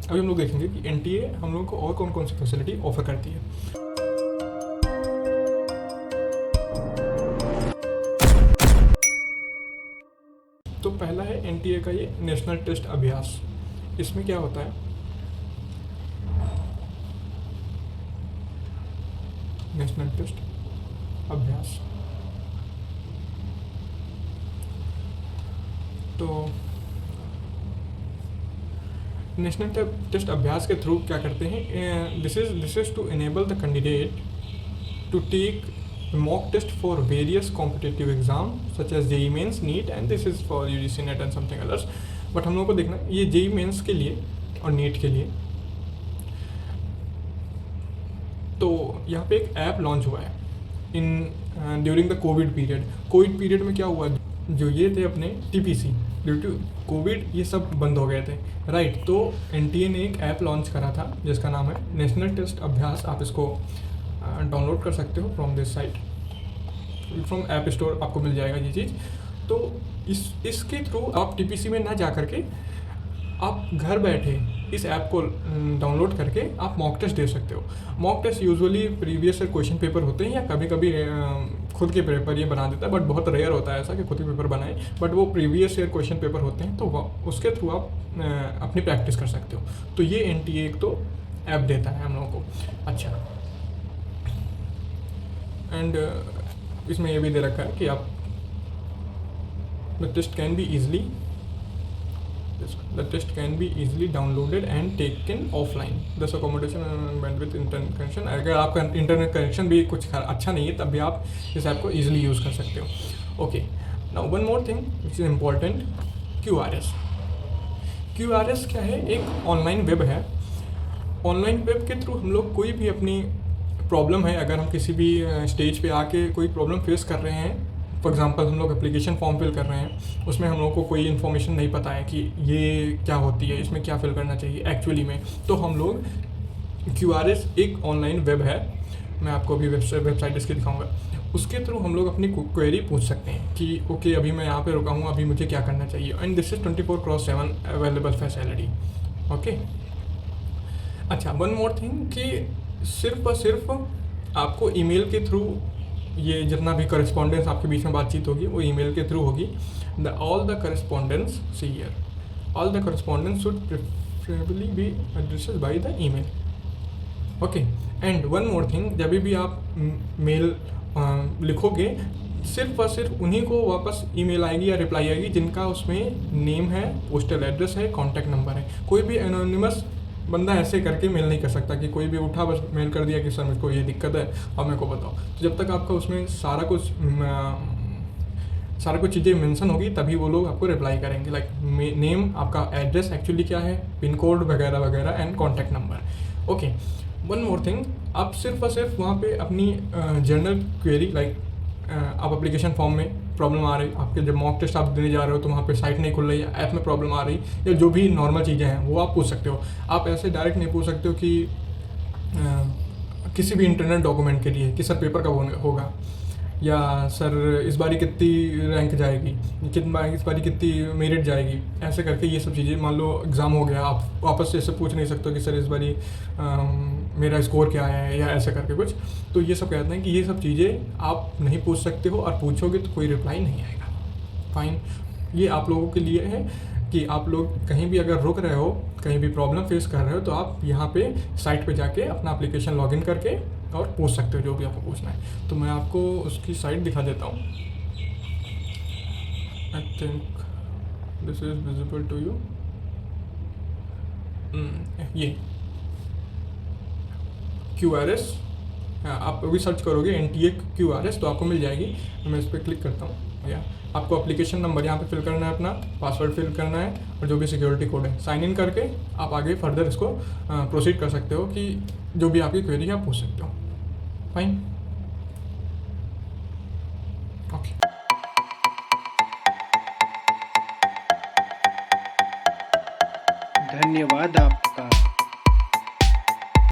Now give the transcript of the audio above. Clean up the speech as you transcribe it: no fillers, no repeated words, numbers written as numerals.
अभी हम लोग देखेंगे कि एनटीए हम लोग को और कौन कौन सी फैसिलिटी ऑफर करती है। तो पहला है एनटीए का ये नेशनल टेस्ट अभ्यास। इसमें क्या होता है, नेशनल टेस्ट अभ्यास। तो नेशनल टेस्ट अभ्यास के थ्रू क्या करते हैं, this is to enable the candidate to take mock test for various competitive exam such as JEE Mains, NEET, and this is for UGC NET and something others. But हम लोग को देखना ये JEE Mains के लिए और NEET के लिए। तो यहाँ पे एक ऐप लॉन्च हुआ है in during the Covid period. Covid period में क्या हुआ, जो ये थे अपने टीपीसी, ड्यू टू कोविड ये सब बंद हो गए थे, राइट। तो एनटीए ने एक ऐप लॉन्च करा था जिसका नाम है नेशनल टेस्ट अभ्यास। आप इसको डाउनलोड कर सकते हो from this site, from app store आपको मिल जाएगा ये चीज़। तो इसके थ्रू आप टीपीसी में ना जा करके आप घर बैठे इस ऐप को डाउनलोड करके आप मॉक टेस्ट दे सकते हो। Mock test usually previous year question paper होते हैं या कभी कभी खुद के पेपर ये बना देता है, बट बहुत रेयर होता है ऐसा कि खुद के पेपर बनाए, बट वो प्रीवियस ईयर क्वेश्चन पेपर होते हैं, तो उसके थ्रू आप अपनी प्रैक्टिस कर सकते हो। तो ये एनटीए एक तो ऐप देता है हम लोगों को। अच्छा, एंड इसमें ये भी दे रखा है कि आप the test can be easily downloaded and taken offline, दस अकोमोडेशन बैंडविड्थ इंटरनेट कनेक्शन। अगर आपका इंटरनेट कनेक्शन भी कुछ अच्छा नहीं है तब भी आप इस ऐप को ईजिली यूज़ कर सकते हो। Okay, now one more thing which is important, QRS. QRS क्या है, एक ऑनलाइन वेब है। ऑनलाइन वेब के थ्रू हम लोग कोई भी अपनी प्रॉब्लम है, अगर हम किसी भी स्टेज पे आके कोई प्रॉब्लम फेस कर रहे हैं, फॉर एग्जांपल हम लोग एप्लीकेशन फॉर्म फिल कर रहे हैं, उसमें हम लोग को कोई इन्फॉर्मेशन नहीं पता है कि ये क्या होती है, इसमें क्या फिल करना चाहिए एक्चुअली में, तो हम लोग क्यूआरएस एक ऑनलाइन वेब है, मैं आपको अभी वेबसाइट इसकी दिखाऊंगा, उसके थ्रू हम लोग अपनी क्वेरी पूछ सकते हैं कि ओके अभी मैं यहाँ पे रुका हूँ, अभी मुझे क्या करना चाहिए। And this is 24/7 available facility. Okay, अच्छा, वन मोर थिंग कि सिर्फ और सिर्फ आपको ईमेल के थ्रू ये जितना भी करस्पॉन्डेंस आपके बीच में बातचीत होगी वो ईमेल के थ्रू होगी। All the correspondence see here, all the correspondence should preferably be addressed by the email. Okay, and one more thing, जब भी आप मेल लिखोगे सिर्फ और सिर्फ उन्हीं को वापस ईमेल आएगी या रिप्लाई आएगी जिनका उसमें नेम है, पोस्टल एड्रेस है, कॉन्टैक्ट नंबर है। कोई भी एनोनिमस बंदा ऐसे करके मेल नहीं कर सकता कि कोई भी उठा बस मेल कर दिया कि सर मुझको ये दिक्कत है अब मेरे को बताओ। तो जब तक आपका उसमें सारा कुछ चीज़ें मेंशन होगी तभी वो लोग आपको रिप्लाई करेंगे, लाइक नेम, आपका एड्रेस एक्चुअली क्या है, पिन कोड वगैरह वगैरह, and contact number. Okay, one more thing, आप सिर्फ और सिर्फ वहाँ पे अपनी जनरल क्वेरी, लाइक आप एप्लीकेशन फॉर्म में प्रॉब्लम आ रही, आपके जब मॉक टेस्ट आप देने जा रहे हो तो वहाँ पे साइट नहीं खुल रही है, ऐप में प्रॉब्लम आ रही, या जो भी नॉर्मल चीज़ें हैं वो आप पूछ सकते हो। आप ऐसे डायरेक्ट नहीं पूछ सकते हो कि किसी भी इंटरनल डॉक्यूमेंट के लिए कि सर पेपर कब होगा, या सर इस बारी कितनी रैंक जाएगी, इस बारी कितनी मेरिट जाएगी, ऐसे करके ये सब चीज़ें। मान लो एग्ज़ाम हो गया, आप वापस से ऐसे पूछ नहीं सकते कि सर इस बारी मेरा स्कोर क्या आया है, या ऐसे करके कुछ। तो ये सब कहते हैं कि ये सब चीज़ें आप नहीं पूछ सकते हो, और पूछोगे तो कोई रिप्लाई नहीं आएगा। फाइन, ये आप लोगों के लिए है कि आप लोग कहीं भी अगर रुक रहे हो, कहीं भी प्रॉब्लम फेस कर रहे हो, तो आप यहाँ पे साइट पे जाके अपना एप्लीकेशन लॉगिन करके और पूछ सकते हो जो भी आपको पूछना है। तो मैं आपको उसकी साइट दिखा देता हूँ। I think this is visible to you. ये QRS, आप अभी सर्च करोगे एनटीए QRS तो आपको मिल जाएगी। मैं इस पर क्लिक करता हूँ। या आपको एप्लीकेशन नंबर यहाँ पे फिल करना है, अपना पासवर्ड फिल करना है, और जो भी सिक्योरिटी कोड है साइन इन करके आप आगे फर्दर इसको प्रोसीड कर सकते हो कि जो भी आपकी क्वेरी है आप पूछ सकते हो। Fine, okay. धन्यवाद आप